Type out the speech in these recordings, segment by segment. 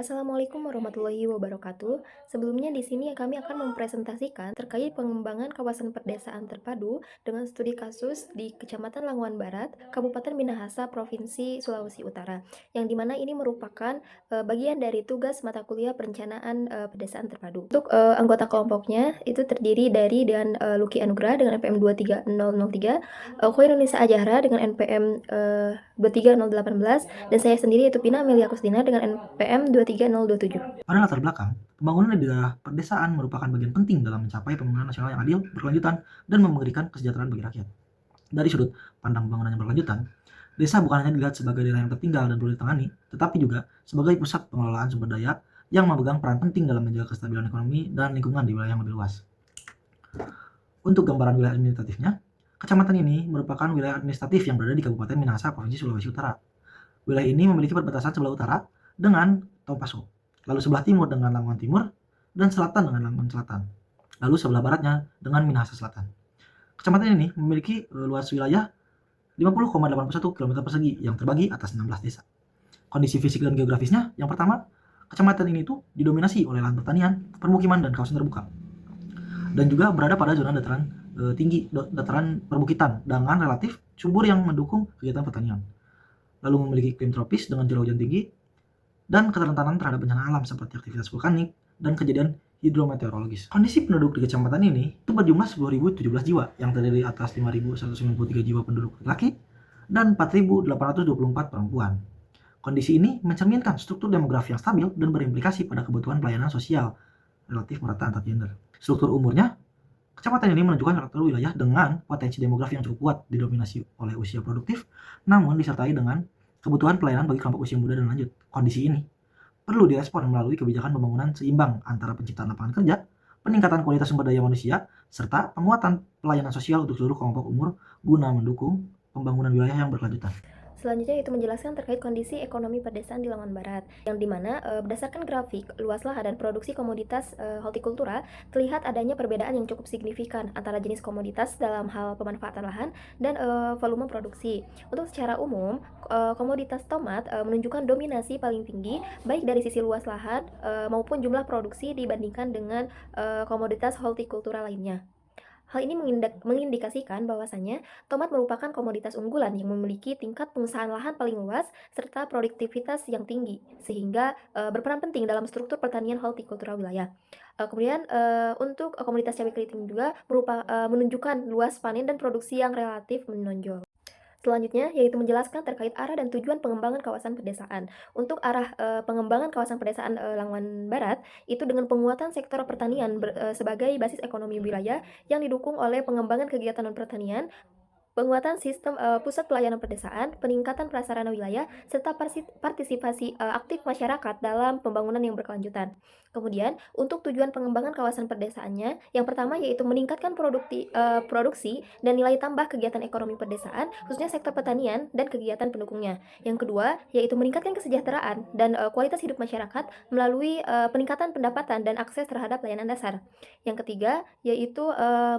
Assalamualaikum warahmatullahi wabarakatuh. Sebelumnya di sini kami akan mempresentasikan terkait pengembangan kawasan perdesaan terpadu dengan studi kasus di Kecamatan Lamongan Barat, Kabupaten Minahasa, Provinsi Sulawesi Utara, yang dimana ini merupakan bagian dari tugas mata kuliah perencanaan perdesaan terpadu. Untuk anggota kelompoknya itu terdiri dari dengan Luki Anugrah dengan NPM 23003, Khoirul Nisa Ajahra dengan NPM 23018, dan saya sendiri yaitu Pina Amelia Kusdina dengan NPM 23027. Pada latar belakang, pembangunan di daerah perdesaan merupakan bagian penting dalam mencapai pembangunan nasional yang adil, berkelanjutan, dan memberikan kesejahteraan bagi rakyat. Dari sudut pandang pembangunan yang berkelanjutan, desa bukan hanya dilihat sebagai daerah yang tertinggal dan perlu ditangani, tetapi juga sebagai pusat pengelolaan sumber daya yang memegang peran penting dalam menjaga kestabilan ekonomi dan lingkungan di wilayah yang lebih luas. Untuk gambaran wilayah administratifnya, kecamatan ini merupakan wilayah administratif yang berada di Kabupaten Minahasa, Provinsi Sulawesi Utara. Wilayah ini memiliki perbatasan sebelah utara dengan Tompaso, lalu sebelah timur dengan Lamongan Timur, dan selatan dengan Lamongan Selatan, lalu sebelah baratnya dengan Minahasa Selatan. Kecamatan ini memiliki luas wilayah 50,81 km persegi yang terbagi atas 16 desa. Kondisi fisik dan geografisnya, yang pertama, kecamatan ini tuh didominasi oleh lahan pertanian, permukiman, dan kawasan terbuka. Dan juga berada pada zona dataran tinggi, dataran perbukitan dengan relatif subur yang mendukung kegiatan pertanian. Lalu memiliki iklim tropis dengan curah hujan tinggi dan keterentanan terhadap bencana alam seperti aktivitas vulkanik dan kejadian hidrometeorologis. Kondisi penduduk di kecamatan ini itu berjumlah 10.017 jiwa yang terdiri atas 5.193 jiwa penduduk laki dan 4.824 perempuan. Kondisi ini mencerminkan struktur demografi yang stabil dan berimplikasi pada kebutuhan pelayanan sosial relatif merata antar gender. Struktur umurnya, kecamatan ini menunjukkan karakter wilayah dengan potensi demografi yang cukup kuat didominasi oleh usia produktif, namun disertai dengan kebutuhan pelayanan bagi kelompok usia muda dan lanjut. Kondisi ini perlu direspon melalui kebijakan pembangunan seimbang antara penciptaan lapangan kerja, peningkatan kualitas sumber daya manusia, serta penguatan pelayanan sosial untuk seluruh kelompok umur guna mendukung pembangunan wilayah yang berkelanjutan. Selanjutnya itu menjelaskan terkait kondisi ekonomi perdesaan di Lamongan Barat, yang dimana berdasarkan grafik luas lahan dan produksi komoditas hortikultura terlihat adanya perbedaan yang cukup signifikan antara jenis komoditas dalam hal pemanfaatan lahan dan volume produksi. Untuk secara umum, komoditas tomat menunjukkan dominasi paling tinggi baik dari sisi luas lahan maupun jumlah produksi dibandingkan dengan komoditas hortikultura lainnya. Hal ini mengindikasikan bahwasannya tomat merupakan komoditas unggulan yang memiliki tingkat pengusahaan lahan paling luas serta produktivitas yang tinggi, sehingga berperan penting dalam struktur pertanian hortikultura wilayah. Kemudian untuk komoditas cabai keriting juga menunjukkan luas panen dan produksi yang relatif menonjol. Selanjutnya, yaitu menjelaskan terkait arah dan tujuan pengembangan kawasan pedesaan. Untuk arah pengembangan kawasan pedesaan Lamongan Barat, itu dengan penguatan sektor pertanian sebagai basis ekonomi wilayah yang didukung oleh pengembangan kegiatan non-pertanian, penguatan sistem pusat pelayanan pedesaan, peningkatan prasarana wilayah, serta partisipasi aktif masyarakat dalam pembangunan yang berkelanjutan. Kemudian, untuk tujuan pengembangan kawasan perdesaannya, yang pertama yaitu meningkatkan produksi dan nilai tambah kegiatan ekonomi pedesaan, khususnya sektor pertanian dan kegiatan pendukungnya. Yang kedua, yaitu meningkatkan kesejahteraan dan kualitas hidup masyarakat melalui peningkatan pendapatan dan akses terhadap layanan dasar. Yang ketiga, yaitu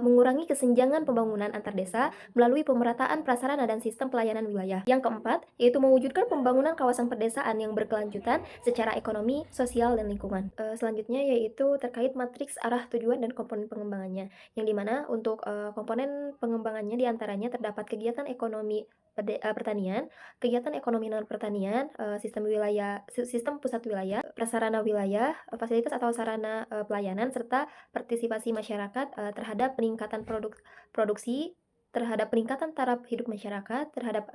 mengurangi kesenjangan pembangunan antar desa melalui pemerataan prasarana dan sistem pelayanan wilayah. Yang keempat, yaitu mewujudkan pembangunan kawasan perdesaan yang berkelanjutan secara ekonomi, sosial, dan lingkungan. Selanjutnya yaitu terkait matriks arah tujuan dan komponen pengembangannya, yang dimana untuk komponen pengembangannya diantaranya terdapat kegiatan ekonomi pertanian, kegiatan ekonomi non pertanian, sistem pusat wilayah, prasarana wilayah, fasilitas atau sarana pelayanan, serta partisipasi masyarakat terhadap peningkatan produksi, terhadap peningkatan taraf hidup masyarakat, terhadap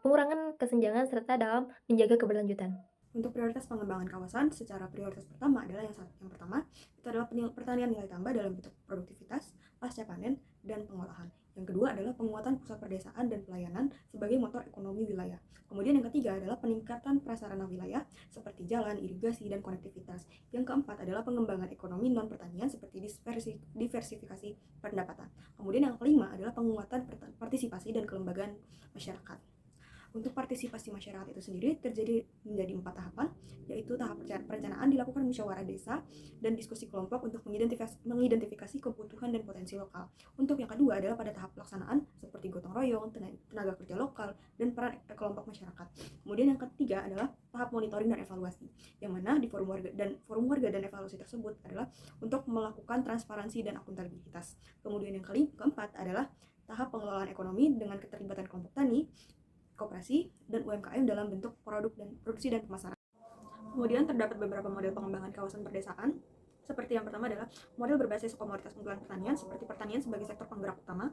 pengurangan kesenjangan, serta dalam menjaga keberlanjutan. Untuk prioritas pengembangan kawasan, secara prioritas pertama adalah yang pertama itu adalah pertanian nilai tambah dalam bentuk produktivitas, pasca panen, dan pengolahan. Yang kedua adalah penguatan pusat perdesaan dan pelayanan sebagai motor ekonomi wilayah. Kemudian yang ketiga adalah peningkatan prasarana wilayah seperti jalan, irigasi, dan konektivitas. Yang keempat adalah pengembangan ekonomi non pertanian seperti diversifikasi pendapatan. Kemudian yang kelima adalah penguatan partisipasi dan kelembagaan masyarakat. Untuk partisipasi masyarakat itu sendiri terjadi menjadi 4 tahapan, yaitu yaitu tahap perencanaan dilakukan musyawarah desa dan diskusi kelompok untuk mengidentifikasi kebutuhan dan potensi lokal. Untuk yang kedua adalah pada tahap pelaksanaan seperti gotong royong, tenaga kerja lokal, dan peran kelompok masyarakat. Kemudian yang ketiga adalah tahap monitoring dan evaluasi, yang mana di forum warga dan evaluasi tersebut adalah untuk melakukan transparansi dan akuntabilitas. Kemudian yang keempat adalah tahap pengelolaan ekonomi dengan keterlibatan kelompok tani, koperasi, dan UMKM dalam bentuk produksi dan pemasaran. Kemudian terdapat beberapa model pengembangan kawasan perdesaan, seperti yang pertama adalah model berbasis komoditas unggulan pertanian, seperti pertanian sebagai sektor penggerak utama.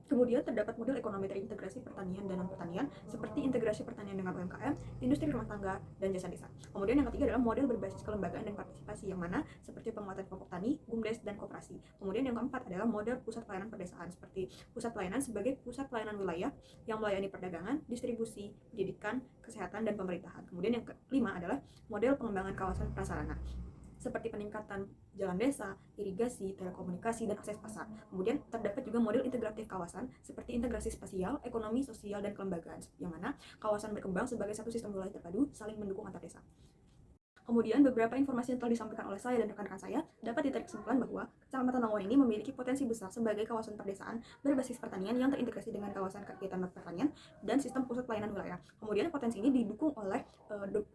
Kemudian terdapat model ekonomi terintegrasi pertanian dan non-pertanian, seperti integrasi pertanian dengan UMKM, industri rumah tangga, dan jasa desa. Kemudian yang ketiga adalah model berbasis kelembagaan dan partisipasi, yang mana seperti penguatan kelompok tani, BUMDes, dan koperasi. Kemudian yang keempat adalah model pusat pelayanan perdesaan, seperti pusat pelayanan sebagai pusat pelayanan wilayah yang melayani perdagangan, distribusi, pendidikan, kesehatan, dan pemerintahan. Kemudian yang kelima adalah model pengembangan kawasan prasarana, seperti peningkatan jalan desa, irigasi, telekomunikasi, dan akses pasar. Kemudian terdapat juga model integratif kawasan, seperti integrasi spasial, ekonomi, sosial, dan kelembagaan, yang mana kawasan berkembang sebagai satu sistem wilayah terpadu, saling mendukung antar desa. Kemudian beberapa informasi yang telah disampaikan oleh saya dan rekan-rekan saya dapat ditarik kesimpulan bahwa Kecamatan Langon ini memiliki potensi besar sebagai kawasan perdesaan berbasis pertanian yang terintegrasi dengan kawasan kegiatan pertanian dan sistem pusat pelayanan wilayah. Kemudian potensi ini didukung oleh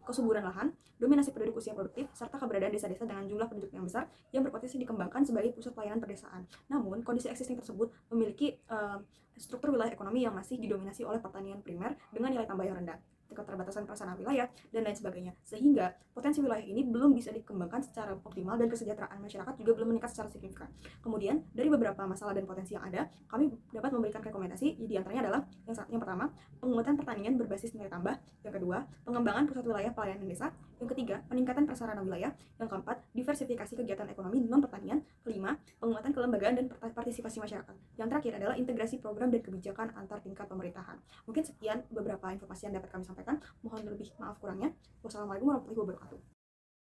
kesuburan lahan, dominasi penduduk usia produktif, serta keberadaan desa-desa dengan jumlah penduduk yang besar yang berpotensi dikembangkan sebagai pusat pelayanan perdesaan. Namun, kondisi existing tersebut memiliki struktur wilayah ekonomi yang masih didominasi oleh pertanian primer dengan nilai tambah yang rendah, keterbatasan prasarana wilayah, dan lain sebagainya. Sehingga potensi wilayah ini belum bisa dikembangkan secara optimal dan kesejahteraan masyarakat juga belum meningkat secara signifikan. Kemudian, dari beberapa masalah dan potensi yang ada, kami dapat memberikan rekomendasi, di antaranya adalah yang pertama, penguatan pertanian berbasis nilai tambah, yang kedua, pengembangan pusat wilayah pelayanan desa, yang ketiga, peningkatan prasarana wilayah, yang keempat, diversifikasi kegiatan ekonomi non-pertanian, kelima, penguatan kelembagaan dan partisipasi masyarakat. Yang terakhir adalah integrasi program dan kebijakan antar tingkat pemerintahan. Mungkin sekian beberapa informasi yang dapat kami sampaikan. Mohon lebih maaf kurangnya. Wassalamualaikum warahmatullahi wabarakatuh.